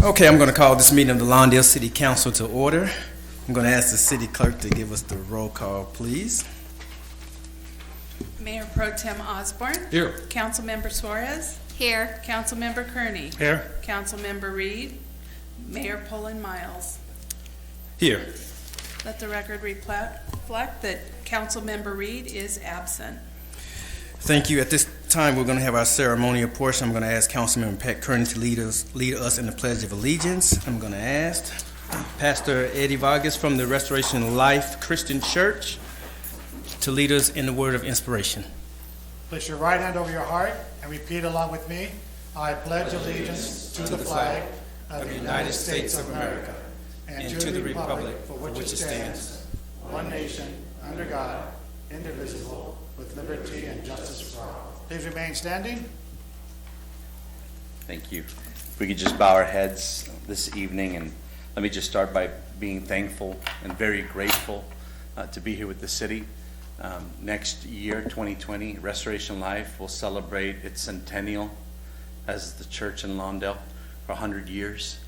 Okay, I'm going to call this meeting of the Lawndale City Council to order. I'm going to ask the city clerk to give us the roll call, please. Mayor Pro Tem Osborne. Here. Councilmember Suarez. Here. Councilmember Kearney. Here. Councilmember Reed. Mayor Pullen Miles. Here. Let the record reflect that Councilmember Reed is absent. Thank you. At this time, we're going to have our ceremonial portion. I'm going to ask Councilmember Pat Kearney to lead us in the Pledge of Allegiance. I'm going to ask Pastor Eddie Vargas from the Restoration Life Christian Church to lead us in the word of inspiration. Place your right hand over your heart and repeat along with me. I pledge allegiance to the flag of the United States of America and to the republic for which it stands, one nation, under God, indivisible, with liberty and justice for all. Please remain standing. Thank you. If we could just bow our heads this evening, and let me just start by being thankful and very grateful to be here with the city. Next year, 2020, Restoration Life will celebrate its centennial as the church in Lawndale for 100 years.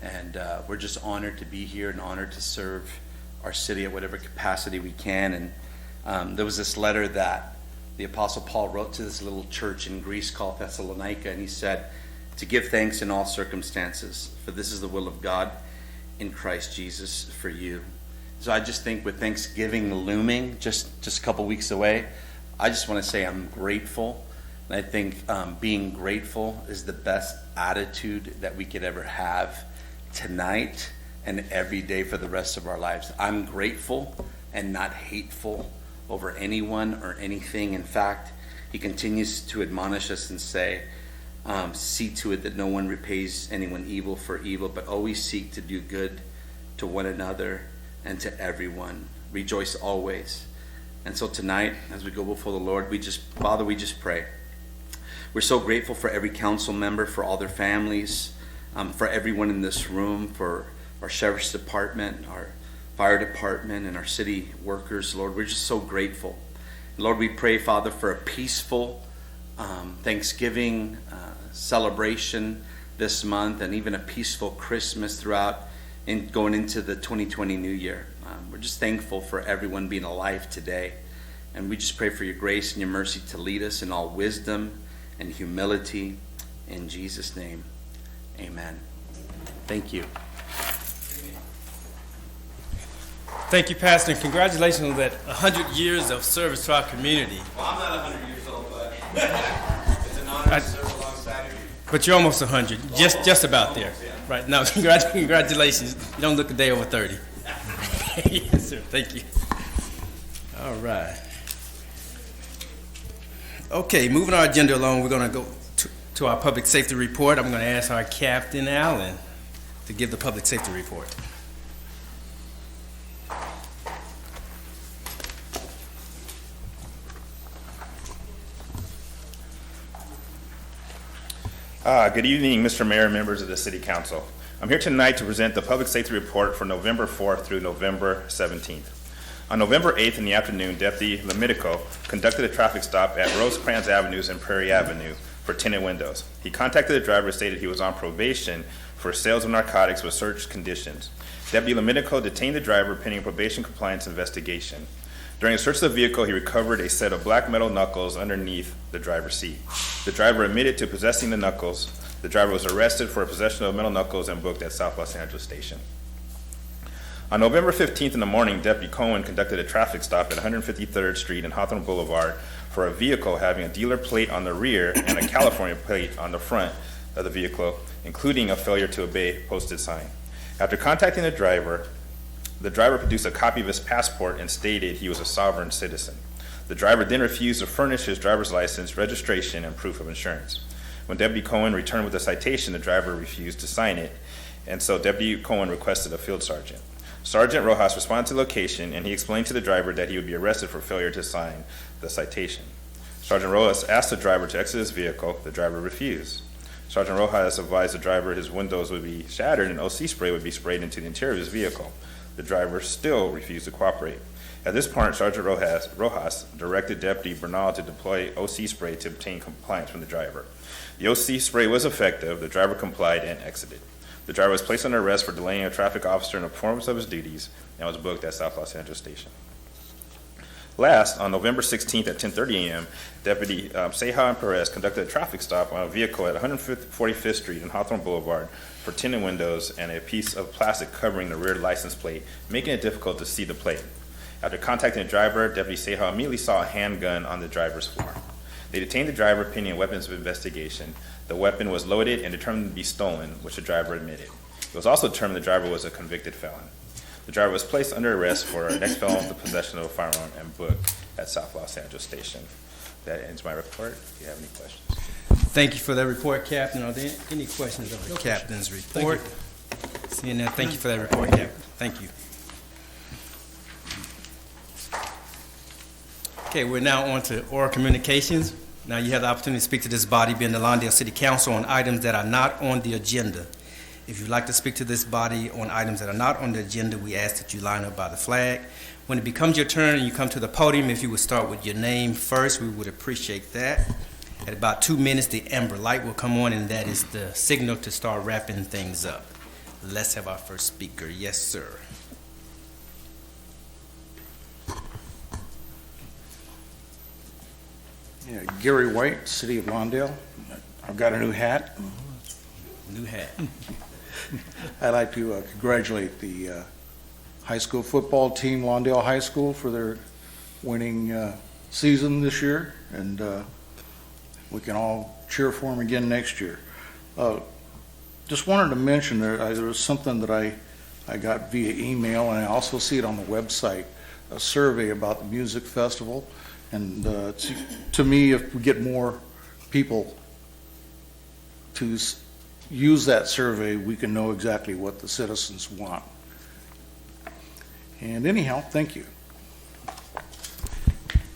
And we're just honored to be here and honored to serve our city at whatever capacity we can. And there was this letter that the Apostle Paul wrote to this little church in Greece called Thessalonica, and he said, to give thanks in all circumstances, for this is the will of God in Christ Jesus for you. So I just think with Thanksgiving looming, just a couple weeks away, I just want to say I'm grateful. And I think being grateful is the best attitude that we could ever have tonight and every day for the rest of our lives. I'm grateful and not hateful over anyone or anything. In fact, he continues to admonish us and say, see to it that no one repays anyone evil for evil, but always seek to do good to one another and to everyone. Rejoice always. And so tonight, as we go before the Lord, Father, we just pray. We're so grateful for every council member, for all their families, for everyone in this room, for our sheriff's department, our fire department, and our city workers. Lord, we're just so grateful. Lord, we pray, Father, for a peaceful Thanksgiving celebration this month, and even a peaceful Christmas throughout and going into the 2020 new year. We're just thankful for everyone being alive today. And we just pray for your grace and your mercy to lead us in all wisdom and humility. In Jesus' name, amen. Thank you. Thank you, Pastor, and congratulations on that 100 years of service to our community. Well, I'm not 100 years old, but it's an honor to serve alongside of you. But you're almost 100, just about there. Right, now, congratulations. You don't look a day over 30. Yes, sir, thank you. All right. Okay, moving our agenda along, we're going to go to our public safety report. I'm going to ask our Captain Allen to give the public safety report. Good evening, Mr. Mayor and members of the City Council. I'm here tonight to present the Public Safety Report for November 4th through November 17th. On November 8th in the afternoon, Deputy Lemitico conducted a traffic stop at Rosecrans Avenues and Prairie Avenue for tinted windows. He contacted the driver, stated he was on probation for sales of narcotics with search conditions. Deputy Lemitico detained the driver pending a probation compliance investigation. During a search of the vehicle, he recovered a set of black metal knuckles underneath the driver's seat. The driver admitted to possessing the knuckles. The driver was arrested for possession of metal knuckles and booked at South Los Angeles Station. On November 15th in the morning, Deputy Cohen conducted a traffic stop at 153rd Street and Hawthorne Boulevard for a vehicle having a dealer plate on the rear and a California plate on the front of the vehicle, including a failure to obey posted sign. After contacting the driver produced a copy of his passport and stated he was a sovereign citizen. The driver then refused to furnish his driver's license, registration, and proof of insurance. When Deputy Cohen returned with the citation, the driver refused to sign it, and so Deputy Cohen requested a field sergeant. Sergeant Rojas responded to the location, and he explained to the driver that he would be arrested for failure to sign the citation. Sergeant Rojas asked the driver to exit his vehicle. The driver refused. Sergeant Rojas advised the driver his windows would be shattered and OC spray would be sprayed into the interior of his vehicle. The driver still refused to cooperate. At this point, Sergeant Rojas directed Deputy Bernal to deploy OC spray to obtain compliance from the driver. The OC spray was effective. The driver complied and exited. The driver was placed under arrest for delaying a traffic officer in the performance of his duties and was booked at South Los Angeles Station. Last, on November 16th at 10:30 a.m., Deputy Ceja and Perez conducted a traffic stop on a vehicle at 145th Street and Hawthorne Boulevard for tinted windows and a piece of plastic covering the rear license plate, making it difficult to see the plate. After contacting the driver, Deputy Ceja immediately saw a handgun on the driver's floor. They detained the driver pending a weapons investigation. The weapon was loaded and determined to be stolen, which the driver admitted. It was also determined the driver was a convicted felon. The driver was placed under arrest for a next felon with the possession of a firearm and booked at South Los Angeles Station. That ends my report. If you have any questions. Thank you for that report, Captain. Are there any questions of the Captain's report? Seeing none, thank you for that report, Captain. Thank you. Okay, we're now on to oral communications. Now you have the opportunity to speak to this body, being the Lawndale City Council, on items that are not on the agenda. If you'd like to speak to this body on items that are not on the agenda, we ask that you line up by the flag. When it becomes your turn and you come to the podium, if you would start with your name first, we would appreciate that. At about 2 minutes, the amber light will come on, and that is the signal to start wrapping things up. Let's have our first speaker. Yes, sir. Yeah, Gary White, City of Lawndale. I've got a new hat. New hat. I'd like to congratulate the high school football team, Lawndale High School, for their winning season this year, and we can all cheer for them again next year. Just wanted to mention there was something that I got via email, and I also see it on the website, a survey about the music festival. And to me, if we get more people to use that survey, we can know exactly what the citizens want. And anyhow, thank you.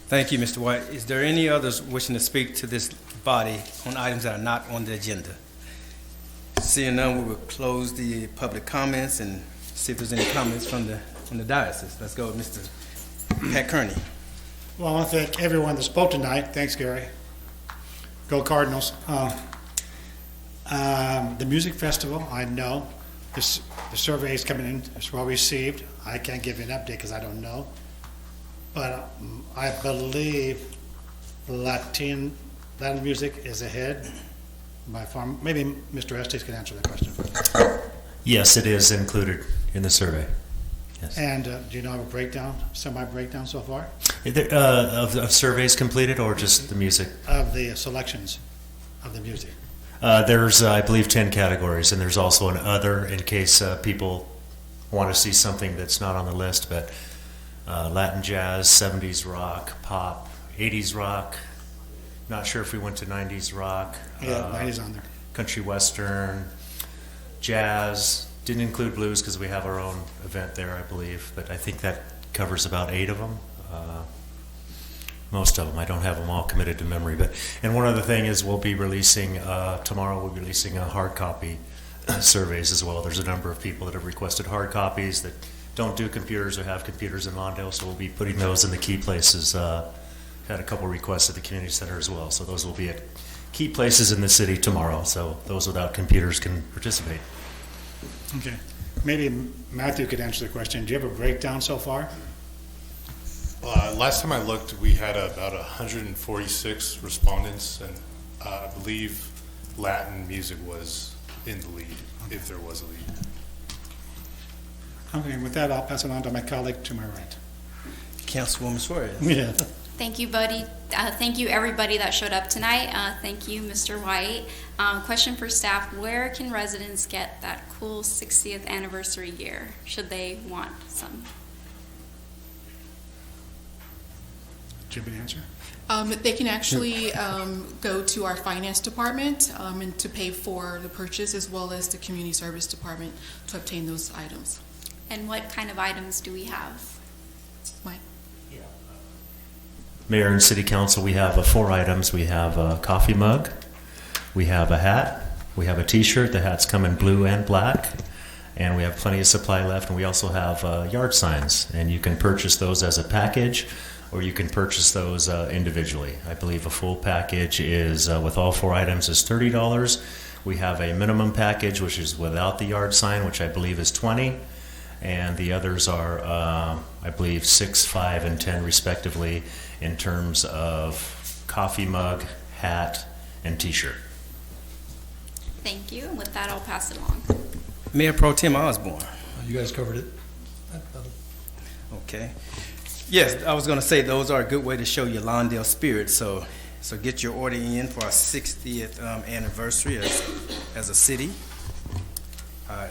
Thank you, Mr. White. Is there any others wishing to speak to this body on items that are not on the agenda? Seeing none, we will close the public comments and see if there's any comments from the diocese. Let's go with Mr. Pat Kearney. Well, I want to thank everyone that spoke tonight. Thanks, Gary. Go Cardinals. The music festival, I know. The survey is coming in. It's well received. I can't give you an update because I don't know. But I believe Latin music is ahead by far. Maybe Mr. Estes can answer that question. Yes, it is included in the survey. Yes. And do you know have a breakdown, semi-breakdown so far? Of surveys completed or just the music? Of the selections of the music. There's, I believe, 10 categories, and there's also an other in case people want to see something that's not on the list, but Latin jazz, 70s rock, pop, 80s rock. Not sure if we went to 90s rock. Yeah, 90s on there. Country western, jazz. Didn't include blues because we have our own event there, I believe, but I think that covers about 8 of them. Most of them. I don't have them all committed to memory. And one other thing is we'll be releasing, tomorrow we'll be releasing hard copy surveys as well. There's a number of people that have requested hard copies that don't do computers or have computers in Lawndale, so we'll be putting those in the key places. Had a couple requests at the community center as well, so those will be at key places in the city tomorrow, so those without computers can participate. Okay. Maybe Matthew could answer the question. Do you have a breakdown so far? Last time I looked, we had about 146 respondents, and I believe Latin music was in the lead, if there was a lead. Okay, with that, I'll pass it on to my colleague to my right. Councilwoman Suarez. Yeah. Thank you, Buddy. Thank you, everybody that showed up tonight. Thank you, Mr. White. Question for staff, where can residents get that cool 60th anniversary gear, should they want some? Do you have an answer? They can actually go to our finance department and to pay for the purchase, as well as the community service department to obtain those items. And what kind of items do we have? Mike? Mayor and City Council, we have 4 items. We have a coffee mug, we have a hat, we have a t-shirt. The hats come in blue and black, and we have plenty of supply left. And we also have yard signs, and you can purchase those as a package, or you can purchase those individually. I believe a full package is, with all 4 items, is $30. We have a minimum package, which is without the yard sign, which I believe is 20, and the others are, I believe, 6, 5, and 10 respectively in terms of coffee mug, hat, and T-shirt. Thank you, and with that, I'll pass it along. Mayor Pro Tem Osborne. You guys covered it. Okay. Yes, I was going to say those are a good way to show your Lawndale spirit. So get your order in for our 60th anniversary as a city.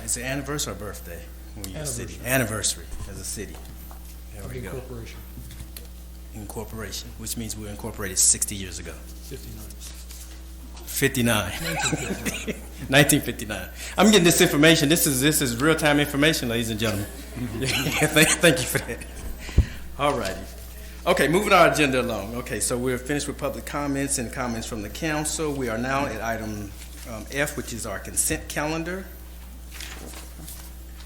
Is it anniversary or birthday? When you're a city? Anniversary as a city. There we go. Incorporation. Incorporation, which means we were incorporated 60 years ago. 59. 1959. I'm getting this information. This is real-time information, ladies and gentlemen. Thank you for that. All righty. Okay, moving our agenda along. Okay, so we're finished with public comments and comments from the council. We are now at item F, which is our consent calendar.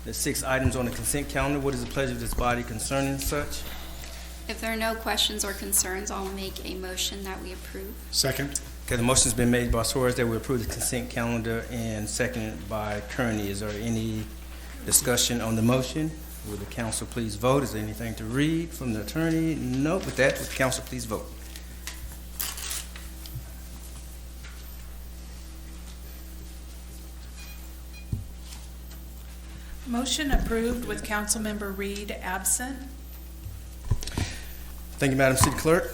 There's 6 items on the consent calendar. What is the pleasure of this body concerning such? If there are no questions or concerns, I'll make a motion that we approve. Second. Okay, the motion's been made by Suarez that we approve the consent calendar and seconded by Kearney. Is there any discussion on the motion? Will the council please vote? Is there anything to read from the attorney? No. With that, will the council please vote? Motion approved with Councilmember Reed absent. Thank you, Madam City Clerk.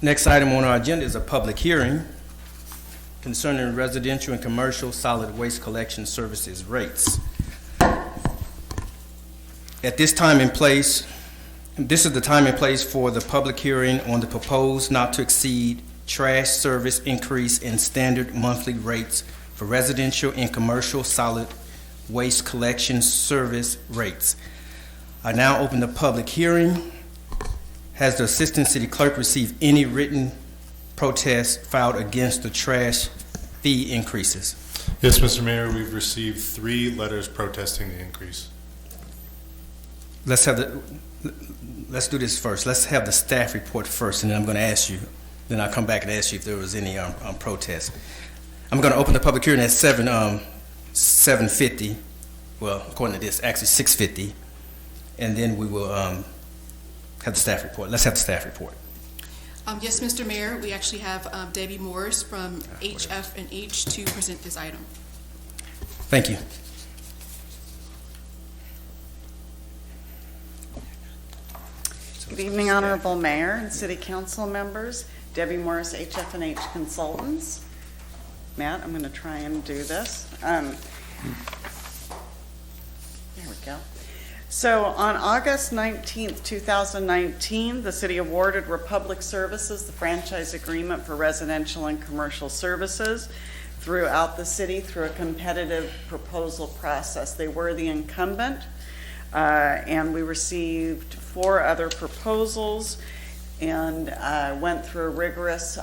Next item on our agenda is a public hearing concerning residential and commercial solid waste collection services rates. At this time and place, this is the time and place for the public hearing on the proposed not to exceed trash service increase in standard monthly rates for residential and commercial solid waste collection service rates. I now open the public hearing. Has the Assistant City Clerk received any written protest filed against the trash fee increases? Yes, Mr. Mayor, we've received 3 letters protesting the increase. Let's do this first. Let's have the staff report first, and then I'm going to ask you. Then I'll come back and ask you if there was any protest. I'm going to open the public hearing at 7:50. Well, according to this, actually 6:50, and then we will have the staff report. Let's have the staff report. Yes, Mr. Mayor, we actually have Debbie Morris from HF&H to present this item. Thank you. Good evening, Honorable Mayor and City Council members. Debbie Morris, HF&H Consultants. Matt, I'm going to try and do this. There we go. So on August 19th, 2019, the city awarded Republic Services the franchise agreement for residential and commercial services throughout the city through a competitive proposal process. They were the incumbent, and we received 4 other proposals and went through a rigorous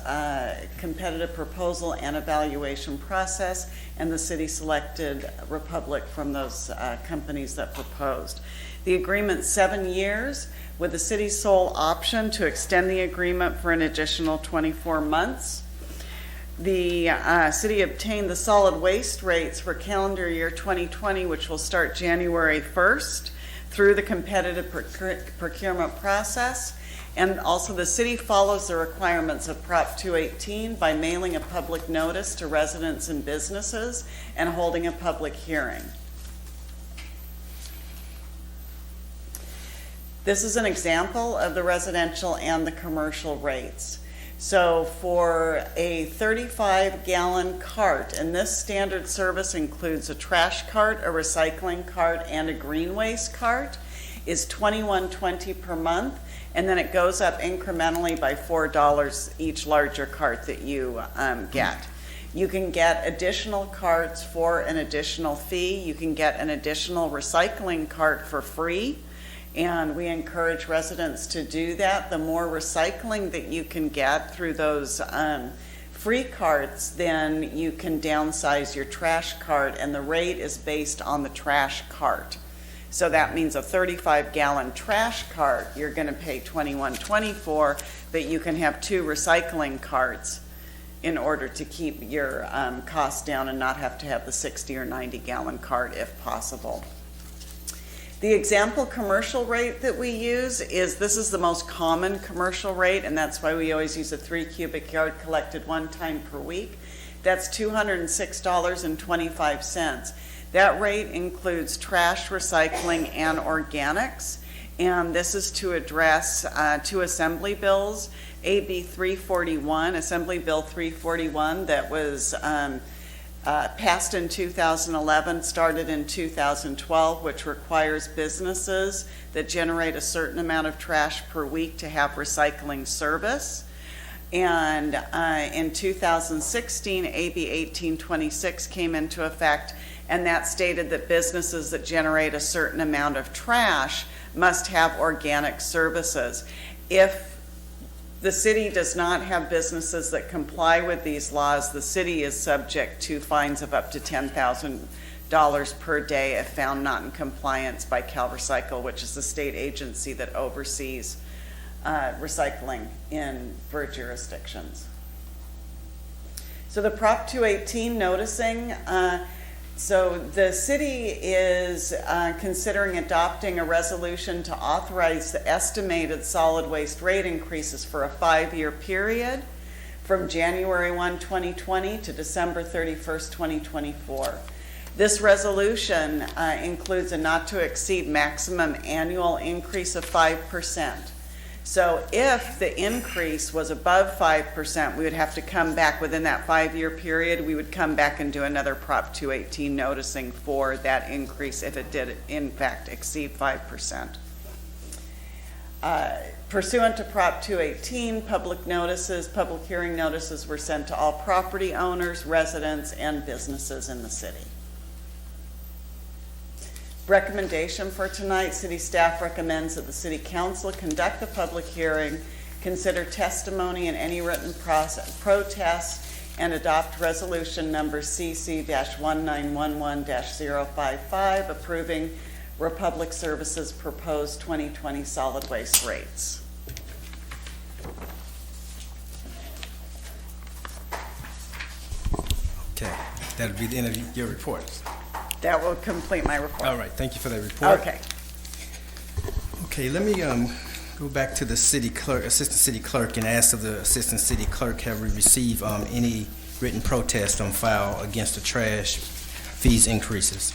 competitive proposal and evaluation process, and the city selected Republic from those companies that proposed. The agreement's 7 years, with the city's sole option to extend the agreement for an additional 24 months. The city obtained the solid waste rates for calendar year 2020, which will start January 1st, through the competitive procurement process. And also the city follows the requirements of Prop 218 by mailing a public notice to residents and businesses and holding a public hearing. This is an example of the residential and the commercial rates. So for a 35-gallon cart, and this standard service includes a trash cart, a recycling cart, and a green waste cart, is $21.20 per month, and then it goes up incrementally by $4 each larger cart that you get. You can get additional carts for an additional fee. You can get an additional recycling cart for free, and we encourage residents to do that. The more recycling that you can get through those free carts, then you can downsize your trash cart, and the rate is based on the trash cart. So that means a 35-gallon trash cart, you're going to pay $21.24, but you can have 2 recycling carts in order to keep your costs down and not have to have the 60 or 90 gallon cart if possible. The example commercial rate that we use this is the most common commercial rate, and that's why we always use a 3 cubic yard collected one time per week. That's $206.25. That rate includes trash, recycling, and organics, and this is to address two assembly bills, AB 341, Assembly Bill 341, that was passed in 2011, started in 2012, which requires businesses that generate a certain amount of trash per week to have recycling service. And in 2016, AB 1826 came into effect, and that stated that businesses that generate a certain amount of trash must have organic services. If the city does not have businesses that comply with these laws, the city is subject to fines of up to $10,000 per day if found not in compliance by CalRecycle, which is the state agency that oversees recycling for jurisdictions. So the Prop 218 noticing, so the city is considering adopting a resolution to authorize the estimated solid waste rate increases for a 5-year period from January 1, 2020 to December 31st, 2024. This resolution includes a not to exceed maximum annual increase of 5%. So if the increase was above 5%, we would have to come back within that 5-year period. We would come back and do another Prop 218 noticing for that increase if it did in fact exceed 5%. Pursuant to Prop 218, public hearing notices were sent to all property owners, residents, and businesses in the city. Recommendation for tonight, city staff recommends that the city council conduct the public hearing, consider testimony in any written protest, and adopt resolution number CC-1911-055 approving Republic Services proposed 2020 solid waste rates. Okay, that'll be the end of your report. That will complete my report. All right, thank you for that report. Okay. Okay, let me go back to the city clerk, assistant city clerk, and ask of the assistant city clerk, have we received any written protest on file against the trash fees increases?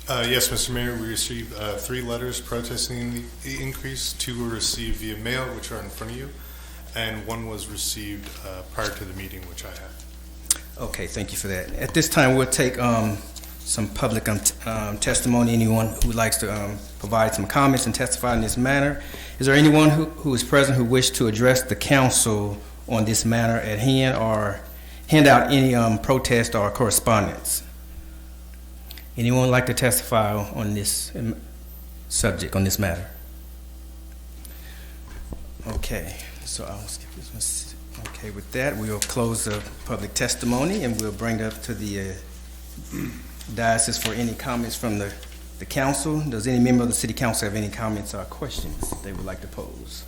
Yes, Mr. Mayor, we received 3 letters protesting the increase. 2 were received via mail, which are in front of you, and 1 was received prior to the meeting, which I have. Okay, thank you for that. At this time, we'll take some public testimony. Anyone who likes to provide some comments and testify in this matter. Is there anyone who is present who wishes to address the council on this matter at hand or hand out any protest or correspondence? Anyone like to testify on this subject, on this matter? Okay, so I'll skip this one. Okay, with that, we'll close the public testimony and we'll bring it up to the diocese for any comments from the council. Does any member of the city council have any comments or questions they would like to pose?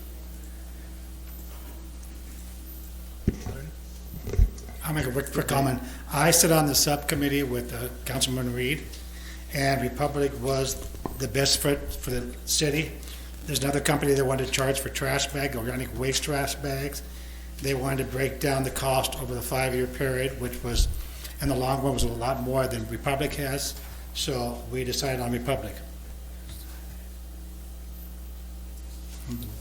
I'll make a quick comment. I sit on the subcommittee with Councilman Reed, and Republic was the best fit for the city. There's another company that wanted to charge for trash bags, organic waste trash bags. They wanted to break down the cost over the 5-year period, which was, in the long run, was a lot more than Republic has. So we decided on Republic.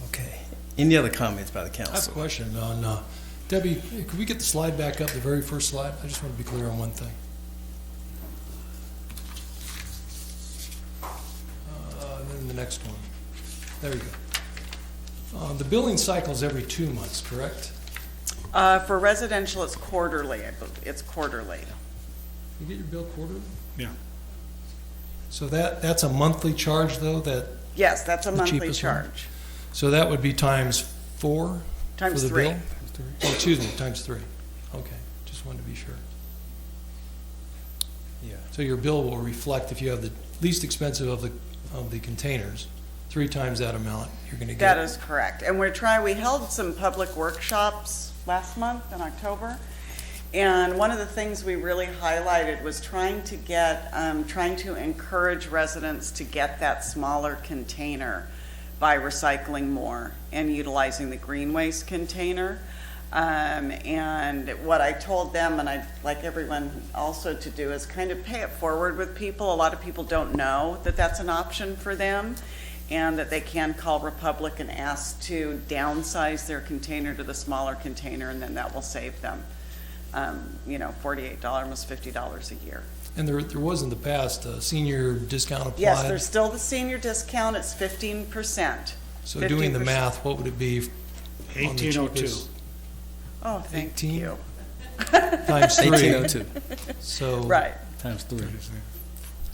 Okay. Any other comments by the I have a council? question on, Debbie, could we get the slide back up, the very first slide? I just want to be clear on one thing. And then the next one. There you go. The billing cycle's every 2 months, correct? For residential, it's quarterly. It's quarterly. You get your bill quarterly? Yeah. So that's a monthly charge, though, that, Yes, that's a The monthly cheapest one? charge. so that would be times 4 Times for the 3. bill? Oh, excuse me, times 3. Okay, just wanted to be sure. Yeah. So your bill will reflect, if you have the least expensive of the containers, 3 times that amount, you're going to get. That is correct. And we held some public workshops last month in October, And one of the things we really highlighted was trying to encourage residents to get that smaller container by recycling more and utilizing the green waste container. And what I told them, and I'd like everyone also to do, is kind of pay it forward with people. A lot of people don't know that that's an option for them, and that they can call Republic and ask to downsize their container to the smaller container, and then that will save them, $48, almost $50 a year. And there was in the past a senior discount applied? Yes, there's still the senior discount. It's 15%. So doing the 15%. math, what would it be? 1802. Oh, thank 18? you. Times 3. 1802 So. Right. times 3.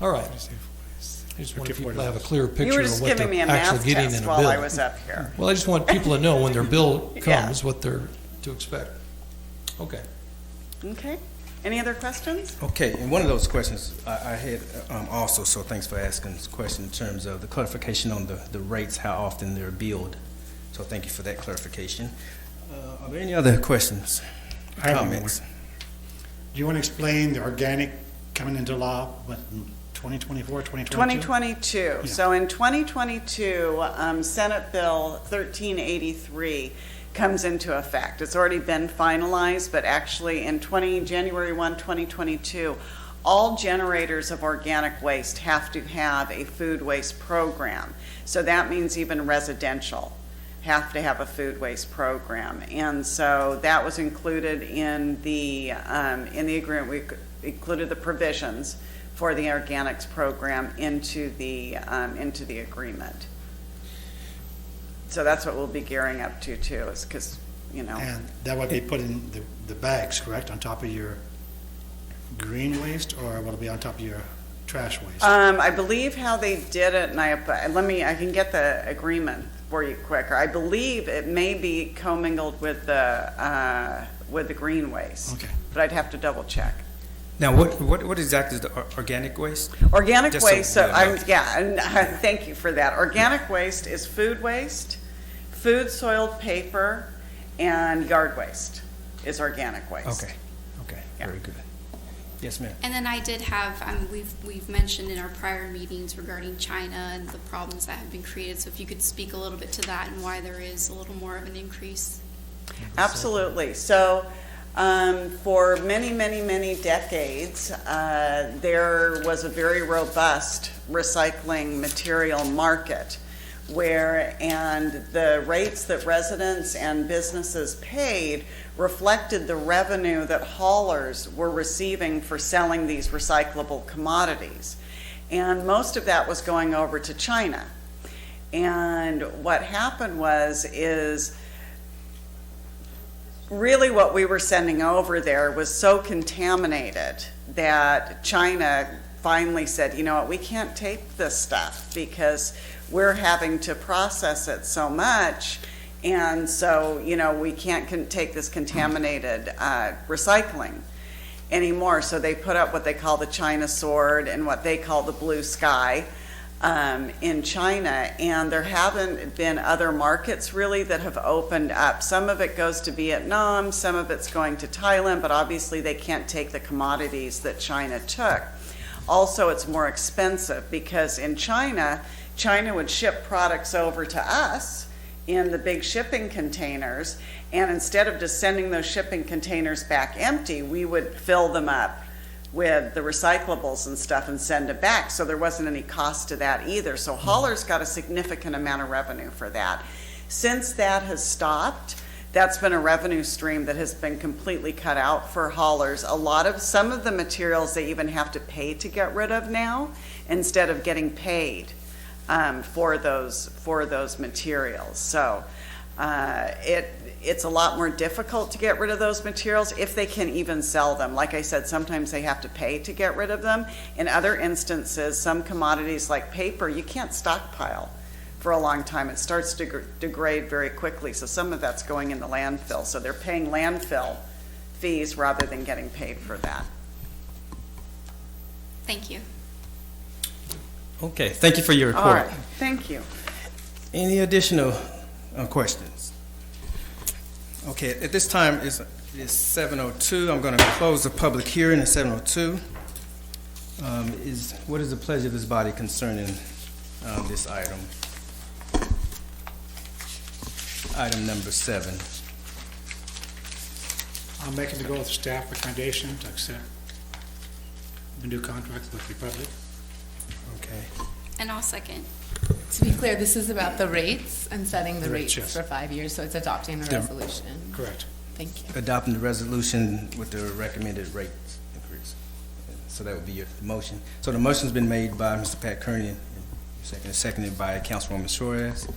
All right. I just want people to have a clearer You picture were of just what giving me they're a actually math getting in test a while I bill. was up here. Well, I just want people to know when their bill Yeah. comes, what they're to expect. Okay. Okay. Any other questions? Okay, and one of those questions I had also, so thanks for asking this question in terms of the clarification on the rates, how often they're billed. So thank you for that clarification. Are there any other questions, I have one comments? Do you want to explain the organic coming into law, what, in 2024, 2022? 2022. Yeah. So in 2022, Senate Bill 1383 comes into effect. It's already been finalized, but actually in January 1, 2022, all generators of organic waste have to have a food waste program. So that means even residential have to have a food waste program. And so that was included in the agreement. We included the provisions for the organics program into the agreement. So that's what we'll be gearing up to too, is because, And that would be put in the bags, correct, on top of your green waste, or will it be on top of your trash waste? I believe how they did it, and I can get the agreement for you quicker. I believe it may be commingled with the green waste. Okay. But I'd have to double check. Now, what exactly is the organic waste? Organic Just so waste, we know. thank you for that. Organic waste is food waste, food soiled paper, and yard waste is organic waste. Okay, Yeah. very good. Yes, ma'am. And then I did have, we've mentioned in our prior meetings regarding China and the problems that have been created. So if you could speak a little bit to that and why there is a little more of an increase. Absolutely. So for many, many, many decades, there was a very robust recycling material market and the rates that residents and businesses paid reflected the revenue that haulers were receiving for selling these recyclable commodities. And most of that was going over to China. And what happened is really what we were sending over there was so contaminated that China finally said, you know what, we can't take this stuff because we're having to process it so much, and so, we can't take this contaminated recycling anymore. So they put up what they call the China sword and what they call the blue sky in China, and there haven't been other markets really that have opened up. Some of it goes to Vietnam, some of it's going to Thailand, but obviously they can't take the commodities that China took. Also, it's more expensive because in China would ship products over to us in the big shipping containers, and instead of just sending those shipping containers back empty, we would fill them up with the recyclables and stuff and send it back. So there wasn't any cost to that either. So haulers got a significant amount of revenue for that. Since that has stopped, that's been a revenue stream that has been completely cut out for haulers. Some of the materials they even have to pay to get rid of now instead of getting paid for those materials. So it's a lot more difficult to get rid of those materials if they can even sell them. Like I said, sometimes they have to pay to get rid of them. In other instances, some commodities like paper, you can't stockpile for a long time. It starts to degrade very quickly. So some of that's going in the landfill. So they're paying landfill fees rather than getting paid for that. Thank you. Okay, thank you for your report. All right, thank you. Any additional questions? Okay, at this time, It is 7:02. I'm going to close the public hearing at 7:02. What is the pleasure of this body concerning this item? Item number 7. I'm making to go with staff recommendation to accept the new contract with Republic. Okay. And I'll second. To be clear, this is about the rates and setting the Rates, rates yes. for 5 years, so it's adopting the The- resolution. Correct. Thank you. Adopting the resolution with the recommended rate increase. So that would be your motion. So the motion's been made by Mr. Pat Kearney, and seconded by Councilwoman Suarez.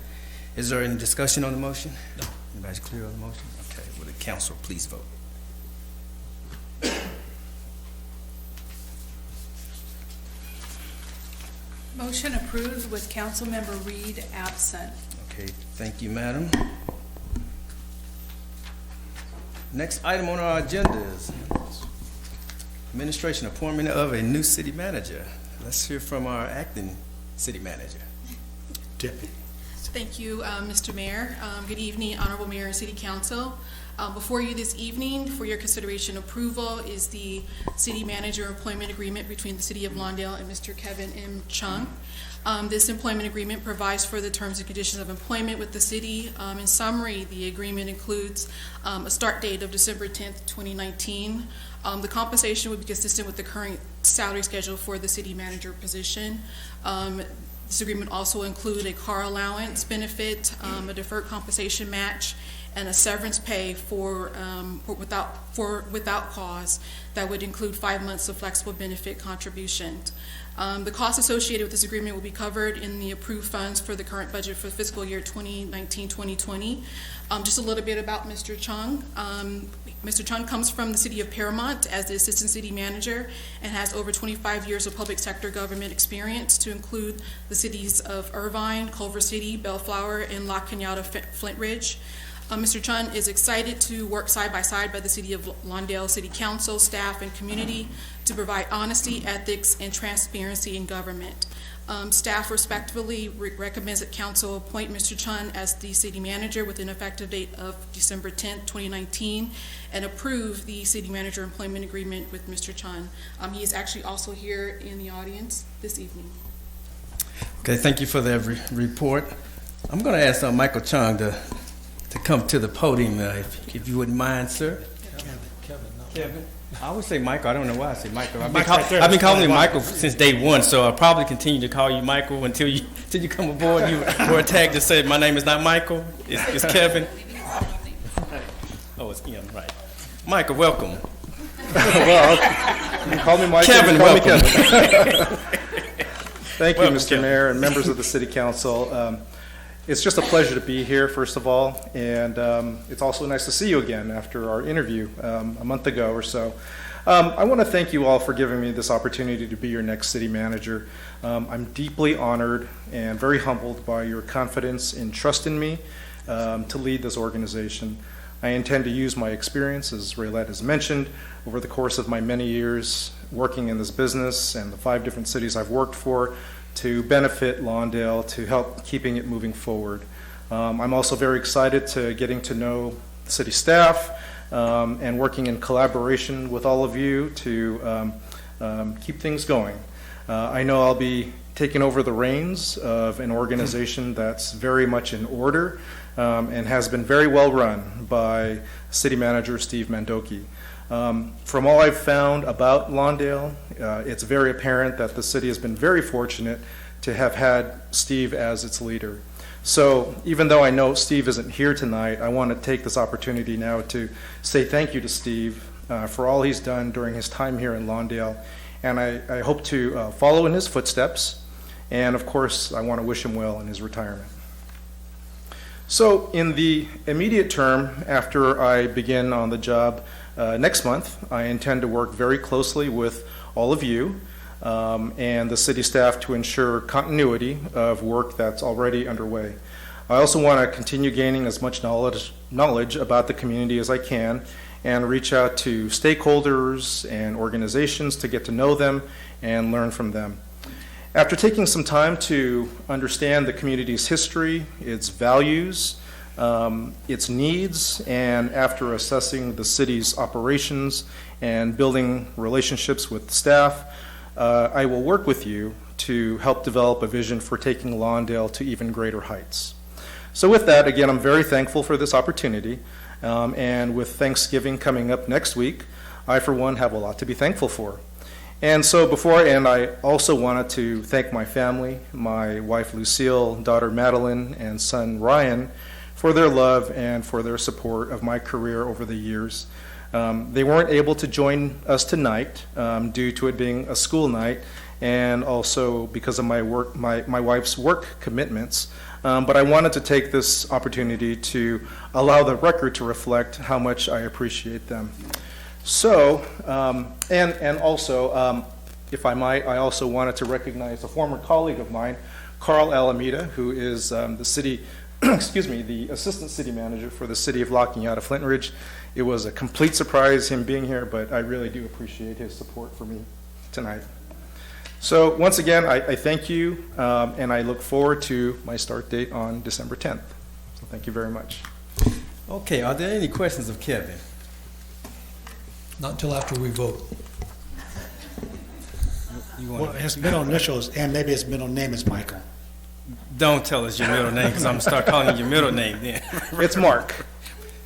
Is there any discussion on the motion? No. Everybody's clear on the motion? Okay, will the council please vote? Motion approved with Councilmember Reed absent. Okay, thank you, madam. Next item on our agenda is administration appointment of a new city manager. Let's hear from our acting city manager. Deputy. Thank you, Mr. Mayor. Good evening, Honorable Mayor and City Council. Before you this evening, for your consideration approval, is the city manager employment agreement between the City of Lawndale and Mr. Kevin M. Chung. This employment agreement provides for the terms and conditions of employment with the city. In summary, the agreement includes a start date of December 10th, 2019. The compensation would be consistent with the current salary schedule for the city manager position. This agreement also include a car allowance benefit, a deferred compensation match, and a severance pay for without cause that would include 5 months of flexible benefit contributions. The costs associated with this agreement will be covered in the approved funds for the current budget for fiscal year 2019-2020. Just a little bit about Mr. Chung. Mr. Chung comes from the city of Paramount as the assistant city manager and has over 25 years of public sector government experience, to include the cities of Irvine, Culver City, Bellflower, and La Cañada Flint Ridge. Mr. Chun is excited to work side by side by the City of Lawndale City Council, staff, and community to provide honesty, ethics, and transparency in government. Staff respectfully recommends that council appoint Mr. Chun as the city manager with an effective date of December 10th, 2019, and approve the city manager employment agreement with Mr. Chun. He is actually also here in the audience this evening. Okay, thank you for the report. I'm going to ask Michael Chung to come to the podium, if you wouldn't mind, sir. Kevin. I always say Michael. I don't know why I say Michael. I've been calling him Michael since day one, so I'll probably continue to call you Michael until you come aboard. You were tagged to say my name is not Michael. It's Kevin. Oh, it's Ian, right. Michael, welcome. Well, you can call me Michael. Kevin, call welcome. me Kevin. Thank you, Welcome, Mr. Kevin. Mayor and members of the City Council. It's just a pleasure to be here, first of all, and it's also nice to see you again after our interview a month ago or so. I want to thank you all for giving me this opportunity to be your next city manager. I'm deeply honored and very humbled by your confidence and trust in me to lead this organization. I intend to use my experience, as Raylette has mentioned, over the course of my many years working in this business and the 5 different cities I've worked for, to benefit Lawndale, to help keeping it moving forward. I'm also very excited to getting to know city staff and working in collaboration with all of you to keep things going. I know I'll be taking over the reins of an organization that's very much in order and has been very well run by City Manager Steve Mandoki. From all I've found about Lawndale, it's very apparent that the city has been very fortunate to have had Steve as its leader. So even though I know Steve isn't here tonight, I want to take this opportunity now to say thank you to Steve for all he's done during his time here in Lawndale, and I hope to follow in his footsteps, and of course I want to wish him well in his retirement. So in the immediate term, after I begin on the job next month, I intend to work very closely with all of you and the city staff to ensure continuity of work that's already underway. I also want to continue gaining as much knowledge about the community as I can and reach out to stakeholders and organizations to get to know them and learn from them. After taking some time to understand the community's history, its values, its needs, and after assessing the city's operations and building relationships with staff, I will work with you to help develop a vision for taking Lawndale to even greater heights. So with that, again, I'm very thankful for this opportunity, and with Thanksgiving coming up next week, I, for one, have a lot to be thankful for. And so before I end, I also wanted to thank my family, my wife Lucille, daughter Madeline, and son Ryan, for their love and for their support of my career over the years. They weren't able to join us tonight due to it being a school night, and also because of my work, my wife's work commitments. But I wanted to take this opportunity to allow the record to reflect how much I appreciate them. So, and also, if I might, I also wanted to recognize a former colleague of mine, Carl Alameda, who is the city, the assistant city manager for the city of La Cañada Flint Ridge. It was a complete surprise him being here, but I really do appreciate his support for me tonight. So once again, I thank you, and I look forward to my start date on December 10th. So thank you very much. Okay, are there any questions of Kevin? Not until after we vote. Well, his middle initials and maybe his middle name is Michael. Don't tell us your middle name, because I'm going to start calling you your middle name then. It's Mark.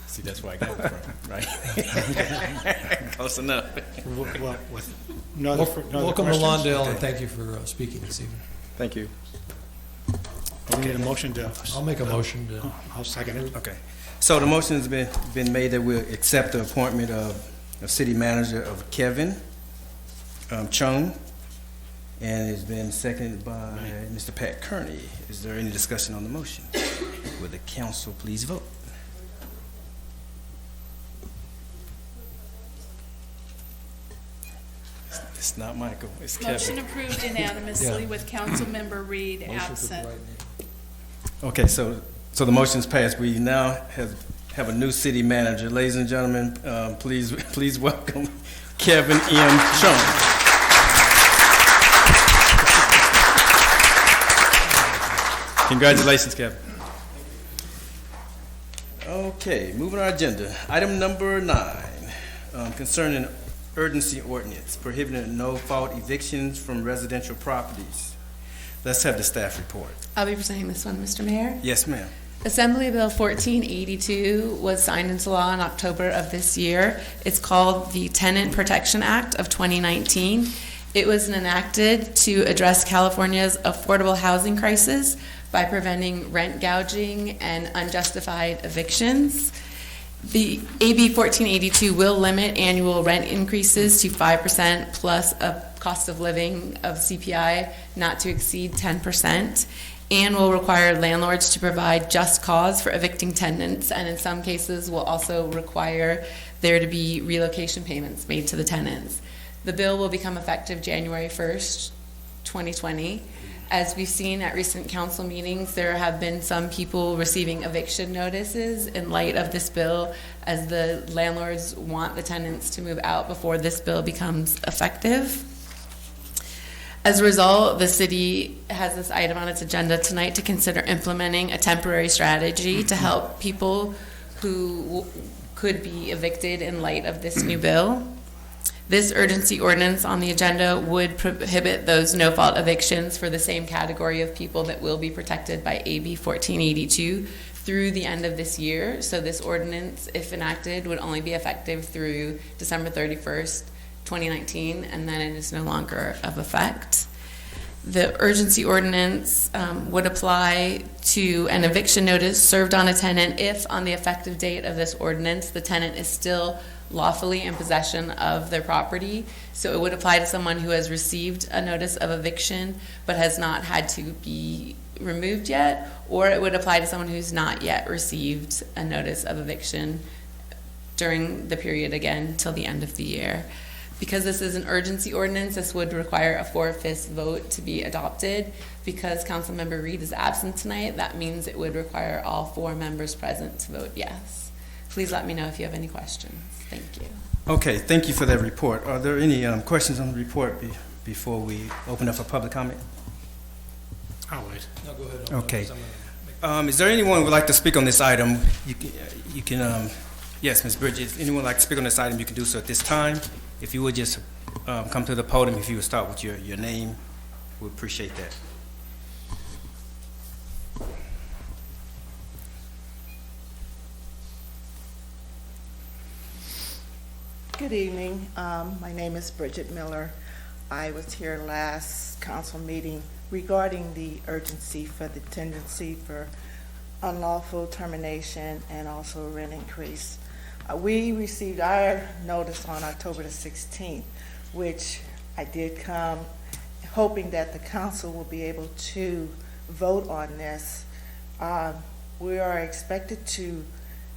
See, that's where I got it from, right? Close enough. Well, with Welcome to Lawndale, and thank you for speaking this evening. Thank you. We need a motion to. I'll make a motion to. I'll second it. Okay. So the motion has been made that we'll accept the appointment of city manager of Kevin Chung, and it's been seconded by Mr. Pat Kearney. Is there any discussion on the motion? Will the council please vote? It's not Michael, it's Kevin. Motion approved unanimously with Councilmember Reed absent. Okay, so the motion's passed. We now have a new city manager. Ladies and gentlemen, please welcome Kevin M. Chung. Congratulations, Kevin. Okay, moving our agenda. Item number 9, concerning urgency ordinance prohibiting no-fault evictions from residential properties. Let's have the staff report. I'll be presenting this one, Mr. Mayor. Yes, ma'am. Assembly Bill 1482 was signed into law in October of this year. It's called the Tenant Protection Act of 2019. It was enacted to address California's affordable housing crisis by preventing rent gouging and unjustified evictions. The AB 1482 will limit annual rent increases to 5% plus a cost of living of CPI not to exceed 10%, and will require landlords to provide just cause for evicting tenants, and in some cases will also require there to be relocation payments made to the tenants. The bill will become effective January 1st, 2020. As we've seen at recent council meetings, there have been some people receiving eviction notices in light of this bill, as the landlords want the tenants to move out before this bill becomes effective. As a result, the city has this item on its agenda tonight to consider implementing a temporary strategy to help people who could be evicted in light of this new bill. This urgency ordinance on the agenda would prohibit those no-fault evictions for the same category of people that will be protected by AB 1482 through the end of this year. So this ordinance, if enacted, would only be effective through December 31st, 2019, and then it is no longer of effect. The urgency ordinance would apply to an eviction notice served on a tenant if, on the effective date of this ordinance, the tenant is still lawfully in possession of their property. So it would apply to someone who has received a notice of eviction but has not had to be removed yet, or it would apply to someone who's not yet received a notice of eviction during the period, again, till the end of the year. Because this is an urgency ordinance, this would require a 4/5 vote to be adopted. Because Councilmember Reed is absent tonight, that means it would require all 4 members present to vote yes. Please let me know if you have any questions. Thank you. Okay, thank you for that report. Are there any questions on the report before we open up for public comment? I'll wait. No, go ahead. Okay. Is there anyone who would like to speak on this item? You can, yes, Ms. Bridget, if anyone would like to speak on this item, you can do so at this time. If you would just come to the podium, if you would start with your name, we appreciate that. Good evening. My name is Bridget Miller. I was here last council meeting regarding the urgency for the tendency for unlawful termination and also rent increase. We received our notice on October the 16th, which I did come hoping that the council will be able to vote on this. We are expected to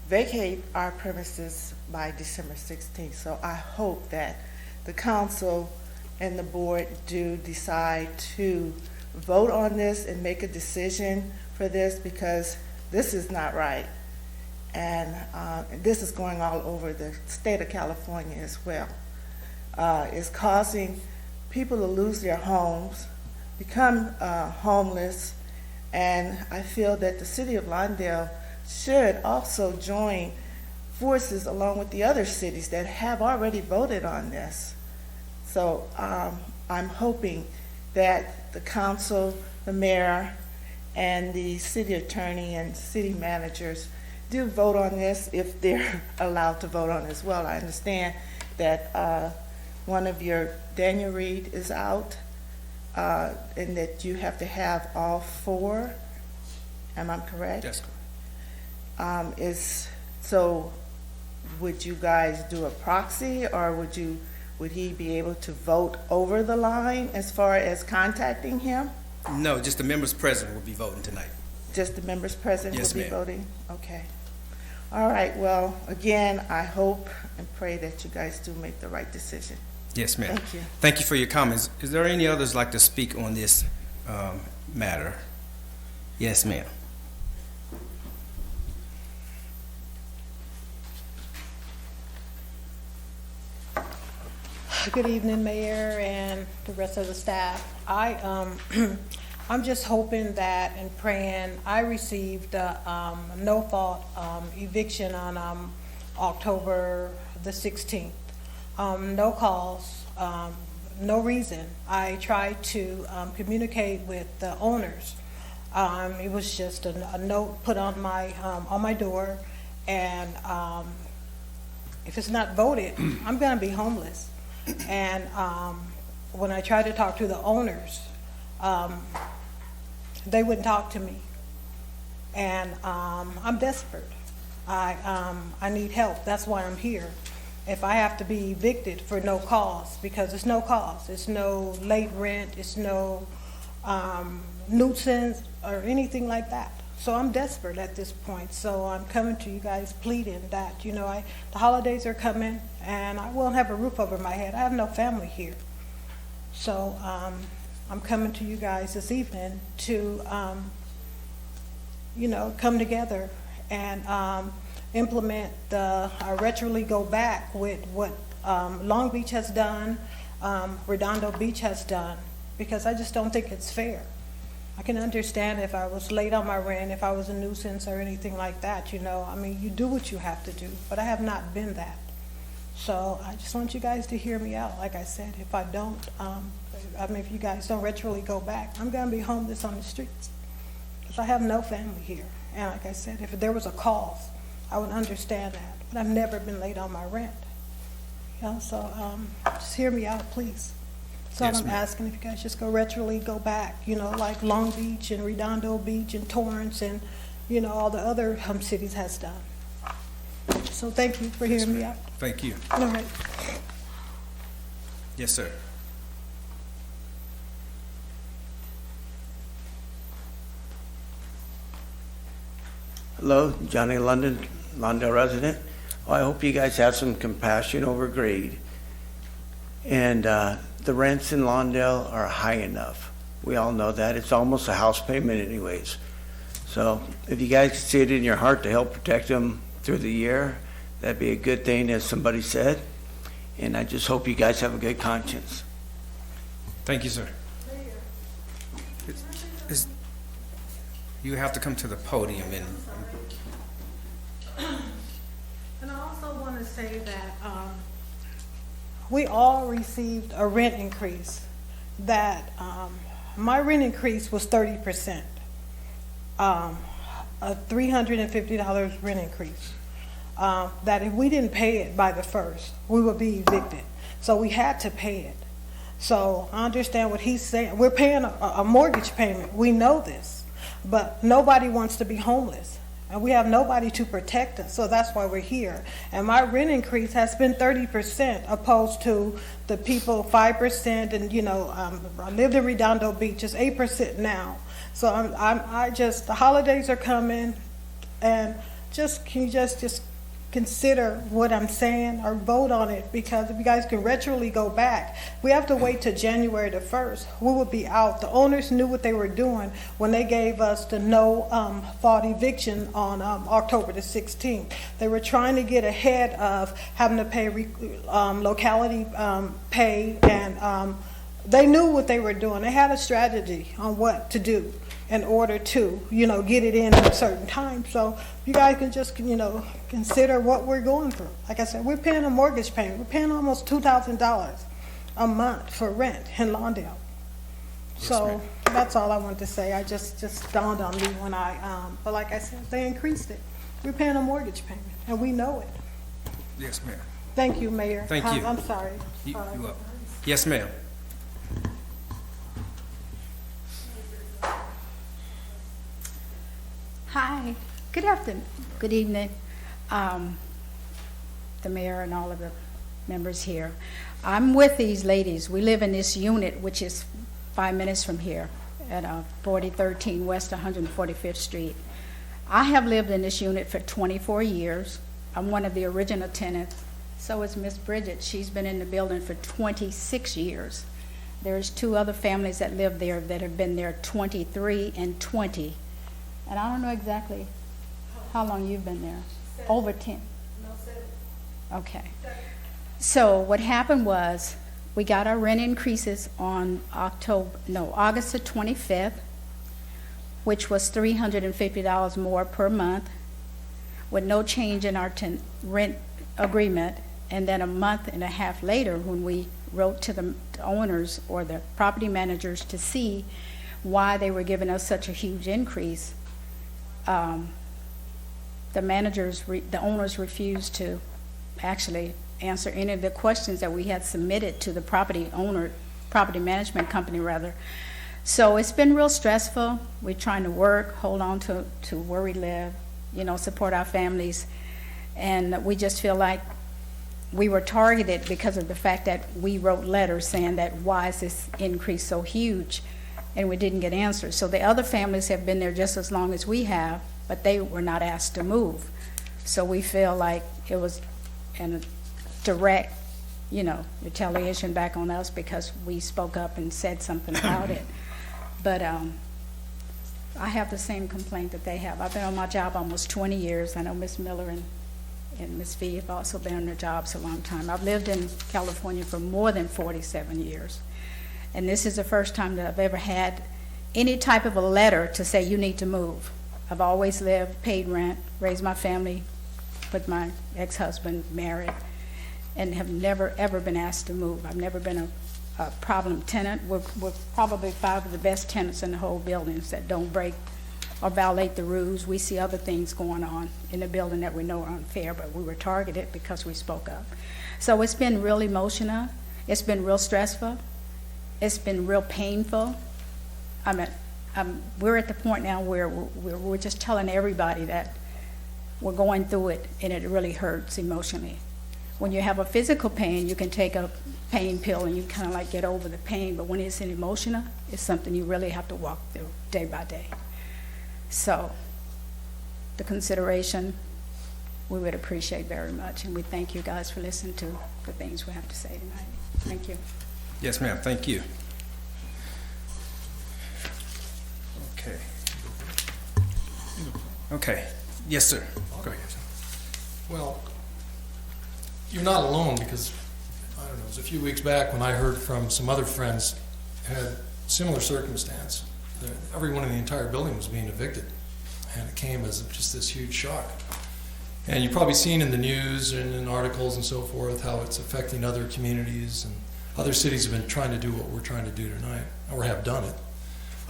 vacate our premises by December 16th. So I hope that the council and the board do decide to vote on this and make a decision for this, because this is not right. And this is going all over the state of California as well. It's causing people to lose their homes, become homeless, and I feel that the city of Lawndale should also join forces along with the other cities that have already voted on this. So I'm hoping that the council, the mayor, and the city attorney and city managers do vote on this if they're allowed to vote on it as well. I understand that one of your, Daniel Reed, is out, and that you have to have all four. Am I correct? That's correct. So would you guys do a proxy, or would he be able to vote over the line as far as contacting him? No, just the members present will be voting tonight. Just the members present Yes, will be ma'am. voting? Okay. All right, well, again, I hope and pray that you guys do make the right decision. Yes, ma'am. Thank you. Thank you for your comments. Is there any others like to speak on this matter? Yes, ma'am. Good evening, Mayor and the rest of the staff. I'm just hoping that and praying. I received a no-fault eviction on October the 16th. No calls, no reason. I tried to communicate with the owners. It was just a note put on my door, and if it's not voted, I'm going to be homeless. And when I tried to talk to the owners, they wouldn't talk to me. And I'm desperate. I need help. That's why I'm here. If I have to be evicted for no cause, because it's no cause, it's no late rent, it's no nuisance or anything like that. So I'm desperate at this point. So I'm coming to you guys pleading that, the holidays are coming and I won't have a roof over my head. I have no family here. So I'm coming to you guys this evening to, come together and implement retroly go back with what Long Beach has done, Redondo Beach has done, because I just don't think it's fair. I can understand if I was late on my rent, if I was a nuisance or anything like that, you do what you have to do, but I have not been that. So I just want you guys to hear me out. Like I said, if I don't, if you guys don't retroly go back, I'm going to be homeless on the streets because I have no family here. And like I said, if there was a cause, I would understand that, but I've never been late on my rent. So just hear me out, please. So Yes, I'm ma'am. asking if you guys just go retroly go back, like Long Beach and Redondo Beach and Torrance and, all the other cities has done. So thank you for hearing me out. Thank you. All right. Yes, sir. Hello, Johnny London, Lawndale resident. Well, I hope you guys have some compassion over greed. And the rents in Lawndale are high enough. We all know that. It's almost a house payment anyways. So if you guys see it in your heart to help protect them through the year, that'd be a good thing, as somebody said. And I just hope you guys have a good conscience. Thank you, sir. You have to come to the podium and And I also want to say that we all received a rent increase. That my rent increase was 30%, a $350 rent increase. That if we didn't pay it by the 1st, we would be evicted. So we had to pay it. So I understand what he's saying. We're paying a mortgage payment. We know this, but nobody wants to be homeless. And we have nobody to protect us, so that's why we're here. And my rent increase has been 30% opposed to the people 5%. And I lived in Redondo Beach, it's 8% now. So I just the holidays are coming, and can you just consider what I'm saying or vote on it? Because if you guys can retroly go back, we have to wait till January the 1st. We will be out. The owners knew what they were doing when they gave us the no fault eviction on October the 16th. They were trying to get ahead of having to pay locality pay, and they knew what they were doing. They had a strategy on what to do in order to, get it in at a certain time. So you guys can just, consider what we're going through. Like I said, we're paying a mortgage payment. We're paying almost $2,000 a month for rent in Lawndale. So that's all I wanted to say. I just dawned on me when but like I said, they increased it. We're paying a mortgage payment, and we know it. yes, ma'am. Thank you, Mayor. Thank you. I'm sorry. You up? Yes, ma'am. Hi, good afternoon, good evening, the mayor and all of the members here. I'm with these ladies. We live in this unit, which is 5 minutes from here at 4013 West 145th Street. I have lived in this unit for 24 years. I'm one of the original tenants. So is Miss Bridget. She's been in the building for 26 years. There's 2 other families that live there that have been there 23 and 20. And I don't know exactly how long you've been there. 7. Over 10. No, 7. Okay. So what happened was we got our rent increases on August the 25th, which was $350 more per month, with no change in our rent agreement. And then a month and a half later, when we wrote to the owners or the property managers to see why they were giving us such a huge increase, the owners refused to actually answer any of the questions that we had submitted to the property management company rather. So it's been real stressful. We're trying to work, hold on to where we live, support our families. And we just feel like we were targeted because of the fact that we wrote letters saying that why is this increase so huge? And we didn't get answers. So the other families have been there just as long as we have, but they were not asked to move. So we feel like it was a direct, retaliation back on us because we spoke up and said something about it. But I have the same complaint that they have. I've been on my job almost 20 years. I know Ms. Miller and Ms. Fee have also been on their jobs a long time. I've lived in California for more than 47 years. And this is the first time that I've ever had any type of a letter to say you need to move. I've always lived, paid rent, raised my family with my ex-husband, married, and have never ever been asked to move. I've never been a problem tenant. We're probably 5 of the best tenants in the whole buildings that don't break or violate the rules. We see other things going on in the building that we know are unfair, but we were targeted because we spoke up. So it's been real emotional. It's been real stressful. It's been real painful. We're at the point now where we're just telling everybody that we're going through it, and it really hurts emotionally. When you have a physical pain, you can take a pain pill and you kind of like get over the pain, but when it's an emotional, it's something you really have to walk through day by day. So the consideration, we would appreciate very much, and we thank you guys for listening to the things we have to say tonight. Thank you. Yes, ma'am. Thank you. Okay. Okay. Yes, sir. Go ahead. Well, you're not alone because, I don't know, it was a few weeks back when I heard from some other friends who had similar circumstance. Everyone in the entire building was being evicted, and it came as just this huge shock. And you've probably seen in the news and in articles and so forth how it's affecting other communities, and other cities have been trying to do what we're trying to do tonight, or have done it.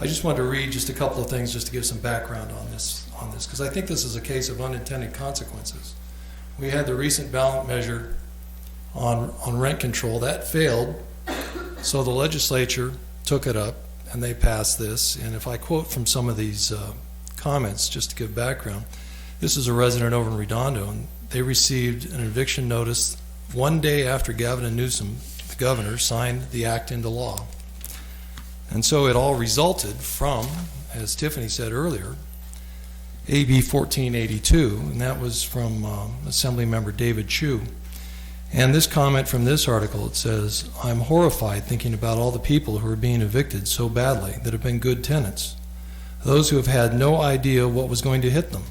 I just wanted to read just a couple of things just to give some background on this, because I think this is a case of unintended consequences. We had the recent ballot measure on rent control. That failed, so the legislature took it up and they passed this. And if I quote from some of these comments, just to give background, this is a resident over in Redondo, and they received an eviction notice one day after Gavin Newsom, the governor, signed the act into law. And so it all resulted from, as Tiffany said earlier, AB 1482, and that was from Assemblymember David Chu. And this comment from this article, it says, "I'm horrified thinking about all the people who are being evicted so badly that have been good tenants, those who have had no idea what was going to hit them,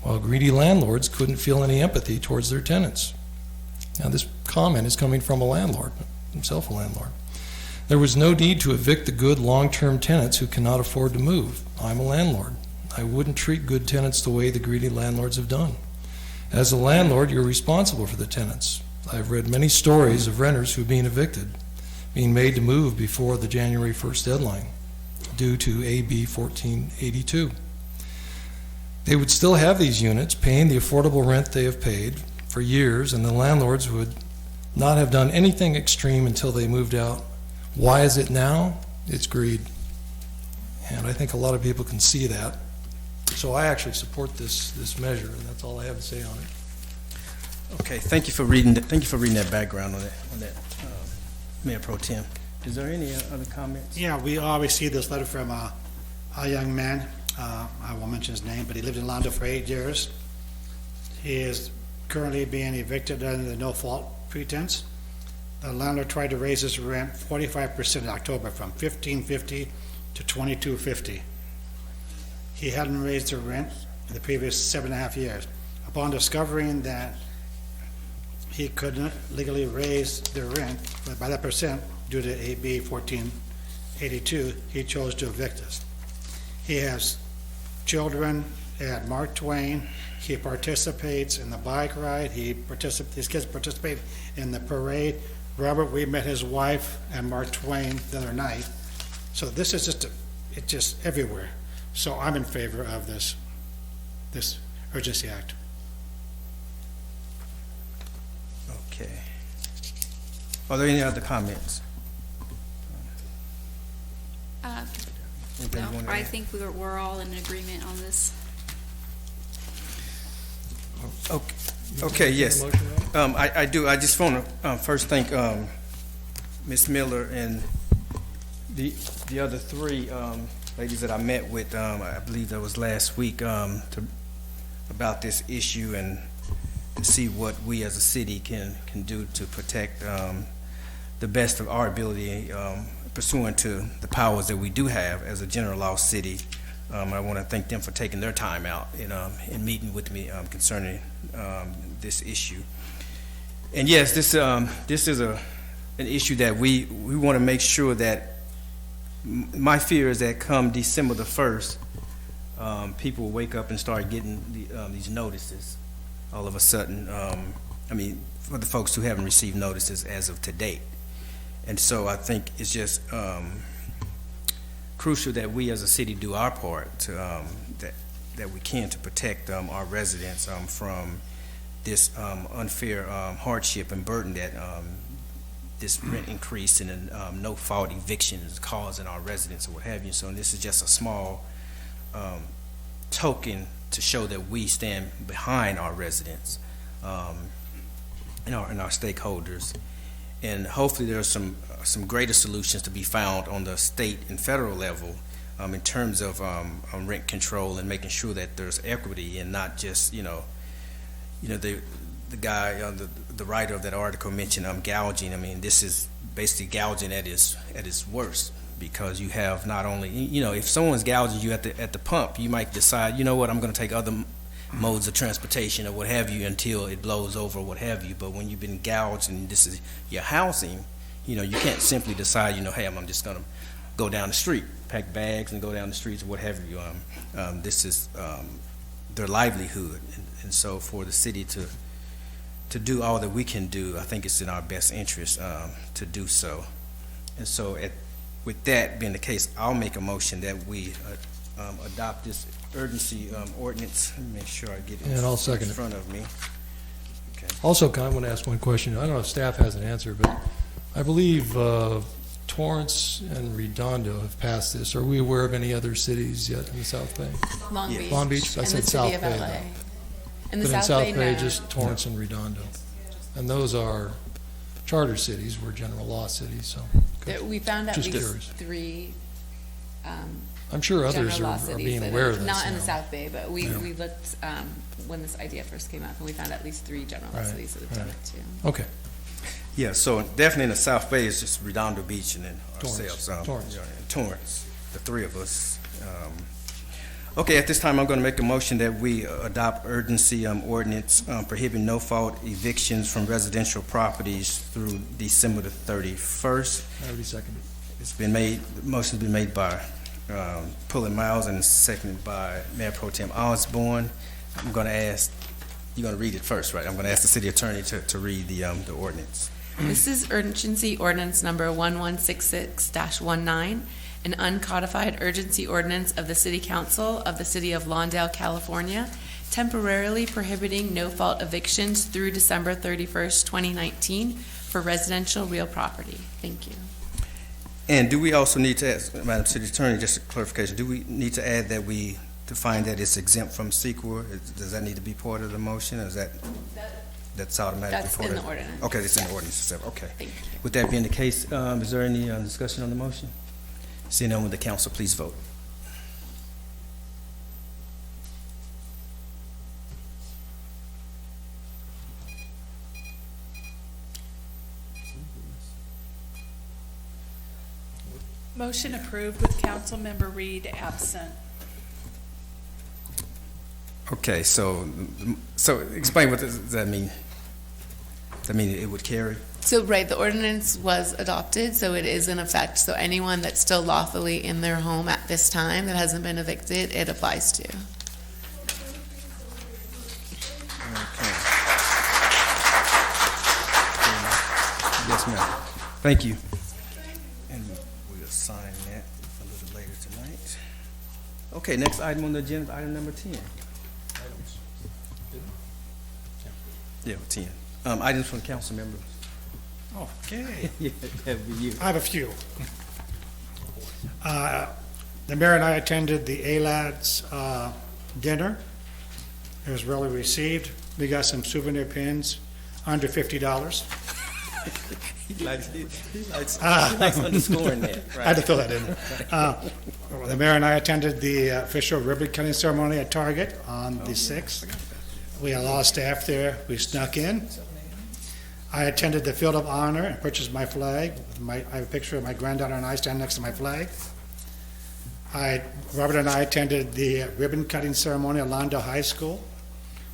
while greedy landlords couldn't feel any empathy towards their tenants." Now this comment is coming from a landlord, himself a landlord. "There was no need to evict the good long-term tenants who cannot afford to move. I'm a landlord. I wouldn't treat good tenants the way the greedy landlords have done. As a landlord, you're responsible for the tenants. I've read many stories of renters who are being evicted, being made to move before the January 1st deadline due to AB 1482. They would still have these units, paying the affordable rent they have paid for years, and the landlords would not have done anything extreme until they moved out. Why is it now? It's greed." And I think a lot of people can see that. So I actually support this measure, and that's all I have to say on it. Okay, thank you for reading that background on that, Mayor Pro Tem. Is there any other comments? Yeah, we all received this letter from a young man. I won't mention his name, but he lived in Lawndale for 8 years. He is currently being evicted under the no-fault pretense. The landlord tried to raise his rent 45% in October, from $15.50 to $22.50. He hadn't raised the rent in the previous 7.5 years. Upon discovering that he couldn't legally raise the rent by that percent due to AB 1482, he chose to evict us. He has children at Mark Twain. He participates in the bike ride. His kids participate in the parade. Robert, we met his wife and Mark Twain the other night. So this is it's just everywhere. So I'm in favor of this urgency act. Okay. Are there any other comments? Anything you No, wanna I add? think we're all in agreement on this. Okay, yes. I do. I just want to first thank Ms. Miller and the other three ladies that I met with, I believe that was last week, about this issue, and to see what we as a city can do to protect the best of our ability, pursuant to the powers that we do have as a general law city. I want to thank them for taking their time out in meeting with me concerning this issue. And yes, this is an issue that we want to make sure that. My fear is that come December the 1st, people will wake up and start getting these notices all of a sudden. For the folks who haven't received notices as of to date. And so I think it's just crucial that we as a city do our part to, that we can to protect our residents from this unfair hardship and burden that this rent increase and no-fault eviction is causing our residents or what have you. So this is just a small token to show that we stand behind our residents and our stakeholders. And hopefully there are some greater solutions to be found on the state and federal level in terms of rent control and making sure that there's equity and not just, the guy, the writer of that article mentioned gouging. I mean, this is basically gouging at its worst, because you have not only, if someone's gouging you at the pump, you might decide, I'm going to take other modes of transportation or what have you until it blows over or what have you. But when you've been gouged and this is your housing, you can't simply decide, hey, I'm just going to go down the street, pack bags and go down the streets or what have you. This is their livelihood, and so for the city to do all that we can do, I think it's in our best interest to do so. And so with that being the case, I'll make a motion that we adopt this urgency ordinance. Let me make sure I get it And I'll second in it. front of me. Okay. Also, I want to ask one question. I don't know if staff has an answer, but I believe Torrance and Redondo have passed this. Are we aware of any other cities yet in the South Bay? Long Beach. Long Beach? I And said the South city of Bay. LA. though. In the But in South South Bay, Bay, no. just Torrance and Redondo. And those are charter cities. We're general law cities, so. There- We found at Just least curious. 3 I'm sure others general law are cities being that aware are of this. not in you the know. South Bay, but we Yeah. looked when this idea first came up, and we found at least 3 general law Right, cities that have done right. it too. Okay. Yeah, so definitely in the South Bay, it's just Redondo Beach and then Torrance. ourselves. Torrance. Yeah, and Torrance, the 3 of us. Okay, at this time, I'm going to make a motion that we adopt urgency ordinance prohibiting no-fault evictions from residential properties through December the 31st. I already seconded. It's been made, the motion's been made by Pullen Miles and seconded by Mayor Pro Tem Osborne. I'm going to ask, you're going to read it first, right? I'm going to ask the city attorney to read the ordinance. This is urgency ordinance number 1166-19, an uncodified urgency ordinance of the City Council of the City of Lawndale, California, temporarily prohibiting no-fault evictions through December 31st, 2019 for residential real property. Thank you. And do we also need to ask, Madam City Attorney, just a clarification, do we need to add that we define that it's exempt from CEQA? Does that need to be part of the motion, or is that's automatically That's part in of the ordinance. Okay, it's in the ordinance itself, okay. Thank you. With that being the case, is there any discussion on the motion? Seeing none, would the council please vote? Motion approved with Councilmember Reed absent. Okay, so explain what does that mean? Does that mean it would carry? So, right, the ordinance was adopted, so it is in effect. So anyone that's still lawfully in their home at this time that hasn't been evicted, it applies to. Yes, ma'am. Thank you. And we'll sign that a little later tonight. Okay, next item on the agenda, item number 10. Yeah, 10. Items from the council members. Okay. Yeah, that'd be you. I have a few. The mayor and I attended the ALAD's dinner. It was well received. We got some souvenir pins under $50. He likes underscoring that. I had to throw that in there. The mayor and I attended the official ribbon cutting ceremony at Target on the 6th. We had a lot of staff there. We snuck in. I attended the Field of Honor and purchased my flag. I have a picture of my granddaughter and I standing next to my flag. Robert and I attended the ribbon cutting ceremony at Lawndale High School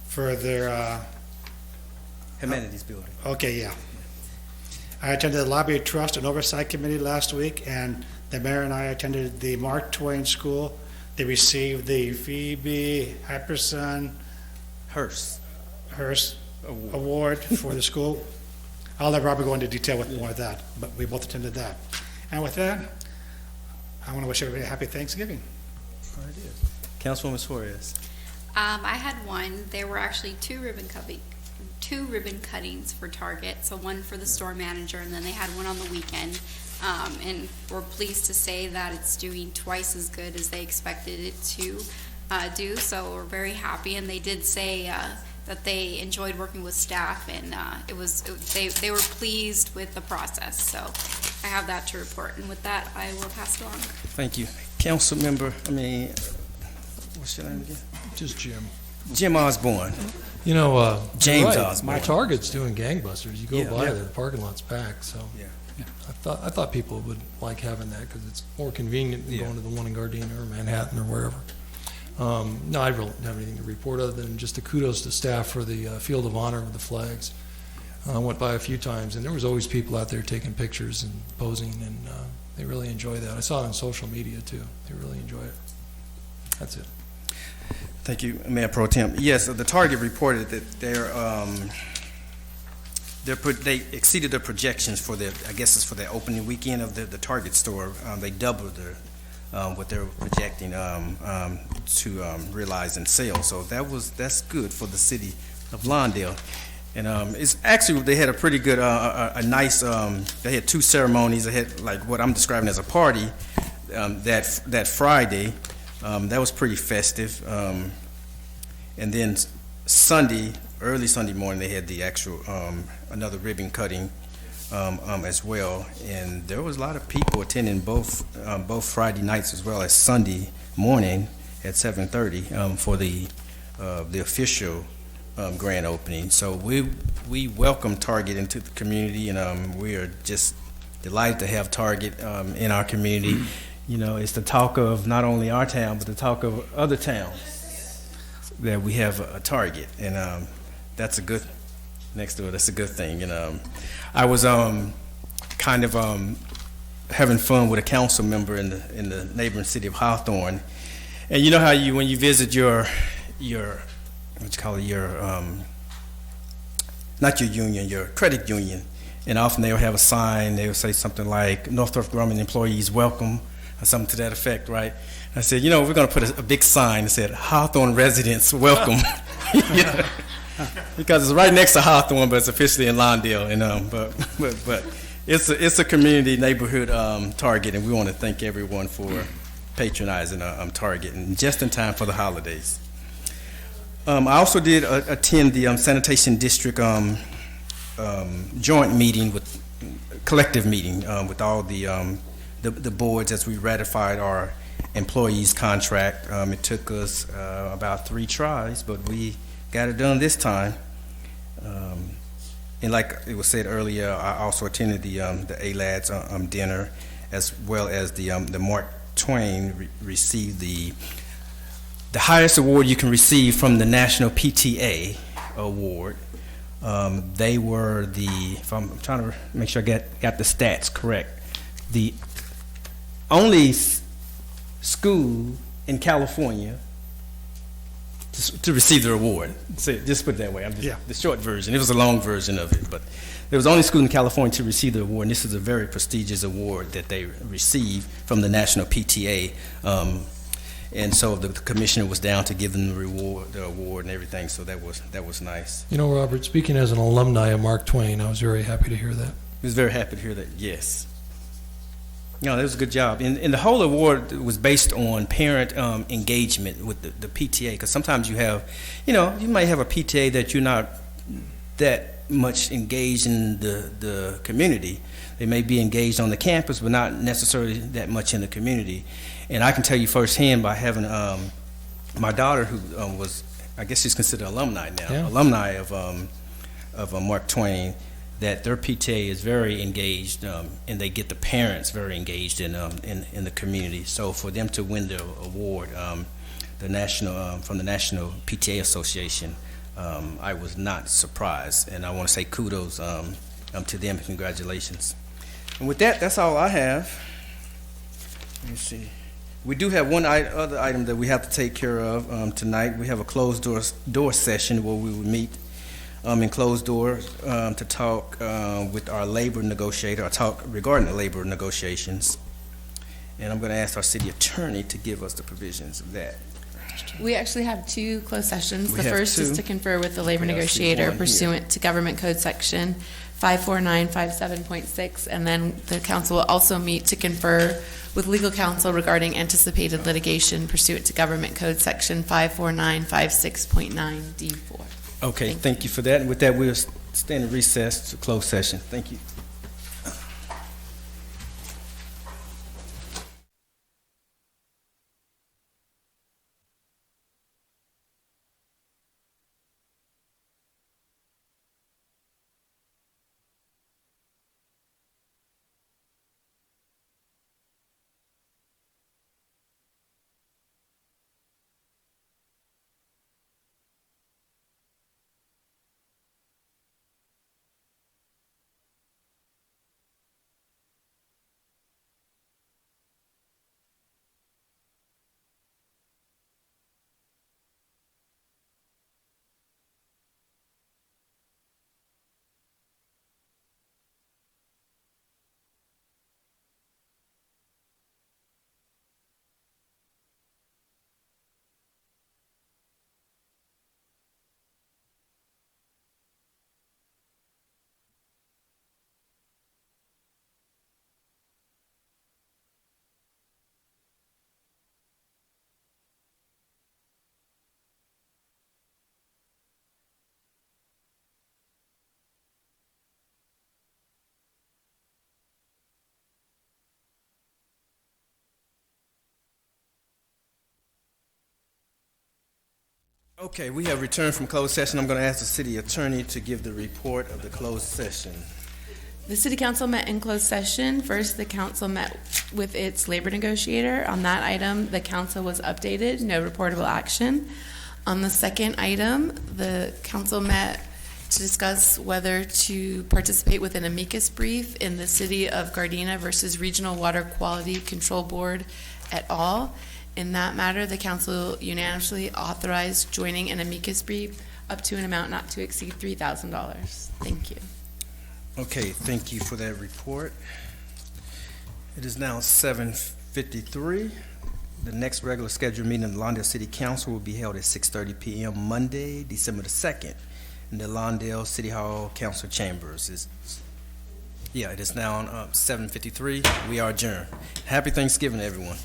for their Humanities building. Okay, yeah. I attended the Lobby Trust and Oversight Committee last week, and the mayor and I attended the Mark Twain School. They received the Phoebe Hyperson Hearst Award for the school. I'll let Robert go into detail with more of that, but we both attended that. And with that, I want to wish everybody a happy Thanksgiving. All right, Councilwoman Suarez. I had one. There were actually two ribbon cuttings for Target. So one for the store manager, and then they had one on the weekend. And we're pleased to say that it's doing twice as good as they expected it to do. So we're very happy. And they did say that they enjoyed working with staff, and they were pleased with the process. So I have that to report. And with that, I will pass it on. Thank you. Council member, what's your name again? Just Jim. Jim Osborne. You know, James right, Osborne. my Target's doing gangbusters. You go Yeah, by yeah. there, the parking lot's packed, so. Yeah. I thought people would like having that because it's more convenient than Yeah. going to the one in Gardena or Manhattan or wherever. No, I really don't have anything to report other than just the kudos to staff for the Field of Honor with the flags. I went by a few times, and there was always people out there taking pictures and posing, and they really enjoy that. I saw it on social media, too. They really enjoy it. That's it. Thank you, Mayor Pro Tem. Yes, the Target reported that they exceeded their projections for their, I guess it's for the opening weekend of the Target store. They doubled what they were projecting to realize in sales. So that's good for the city of Lawndale. And it's actually, they had a pretty good, a nice, they had two ceremonies. They had like what I'm describing as a party that Friday. That was pretty festive. And then Sunday, early Sunday morning, they had the actual, another ribbon cutting as well. And there was a lot of people attending both Friday nights as well as Sunday morning at 7:30 for the official grand opening. So we welcome Target into the community, and we are just delighted to have Target in our community. You know, it's the talk of not only our town, but the talk of other towns that we have a Target, and that's a good, next door, that's a good thing. And I was kind of having fun with a council member in the neighboring city of Hawthorne, and you know how when you visit your what you call it, not your union, your credit union, and often they'll have a sign, they'll say something like Northrop Grumman employees welcome, or something to that effect, right? I said, you know, we're going to put a big sign that said Hawthorne residents welcome. You know? Because it's right next to Hawthorne, but it's officially in Lawndale, and but it's a community neighborhood Target, and we want to thank everyone for patronizing Target, and just in time for the holidays. I also did attend the sanitation district joint meeting collective meeting with all the boards as we ratified our employees' contract. It took us about 3 tries, but we got it done this time. And like it was said earlier, I also attended the ALADS dinner, as well as the Mark Twain received the highest award you can receive from the National PTA Award. They were if I'm trying to make sure I got the stats correct, the only school in California to receive the award. So just put it that way. The short version. It was a long version of it, but there was only school in California to receive the award, and this is a very prestigious award that they received from the National PTA. And so the commissioner was down to give them the award and everything. So that was nice. You know, Robert, speaking as an alumni of Mark Twain, I was very happy to hear that. I was very happy to hear that. Yes. No, that was a good job. And the whole award was based on parent engagement with the PTA, because sometimes you might have a PTA that you're not that much engaged in the community. They may be engaged on the campus, but not necessarily that much in the community. And I can tell you firsthand by having my daughter, who was, I guess she's considered alumni now, alumni of Mark Twain, that their PTA is very engaged, and they get the parents very engaged in the community. So for them to win the award, from the National PTA Association, I was not surprised, and I want to say kudos to them. Congratulations. And with that, that's all I have. Let me see. We do have one other item that we have to take care of tonight. We have a closed door session where we will meet in closed doors to talk with our labor negotiator, or talk regarding the labor negotiations. And I'm going to ask our city attorney to give us the provisions of that. We actually have 2 closed sessions. We The have first 2. is to confer with the labor Okay, I see negotiator one pursuant to Government Code Section 54957.6, and then the council will also meet to confer with legal counsel regarding anticipated litigation pursuant to Government Code Section 54956.9D4. Okay, thank you for that. And with that, we'll stand in recess to closed session. Thank you. Okay, we have returned from closed session. I'm going to ask the city attorney to give the report of the closed session. The City Council met in closed session. First, the council met with its labor negotiator. On that item, the council was updated, no reportable action. On the second item, the council met to discuss whether to participate with an amicus brief in the City of Gardena versus Regional Water Quality Control Board et al. In that matter, the council unanimously authorized joining an amicus brief up to an amount not to exceed $3,000. Thank you. Okay, thank you for that report. It is now 7:53. The next regular scheduled meeting of the Lawndale City Council will be held at 6:30 p.m. Monday, December the 2nd, in the Lawndale City Hall Council Chambers. It is now on 7:53. We are adjourned. Happy Thanksgiving, everyone.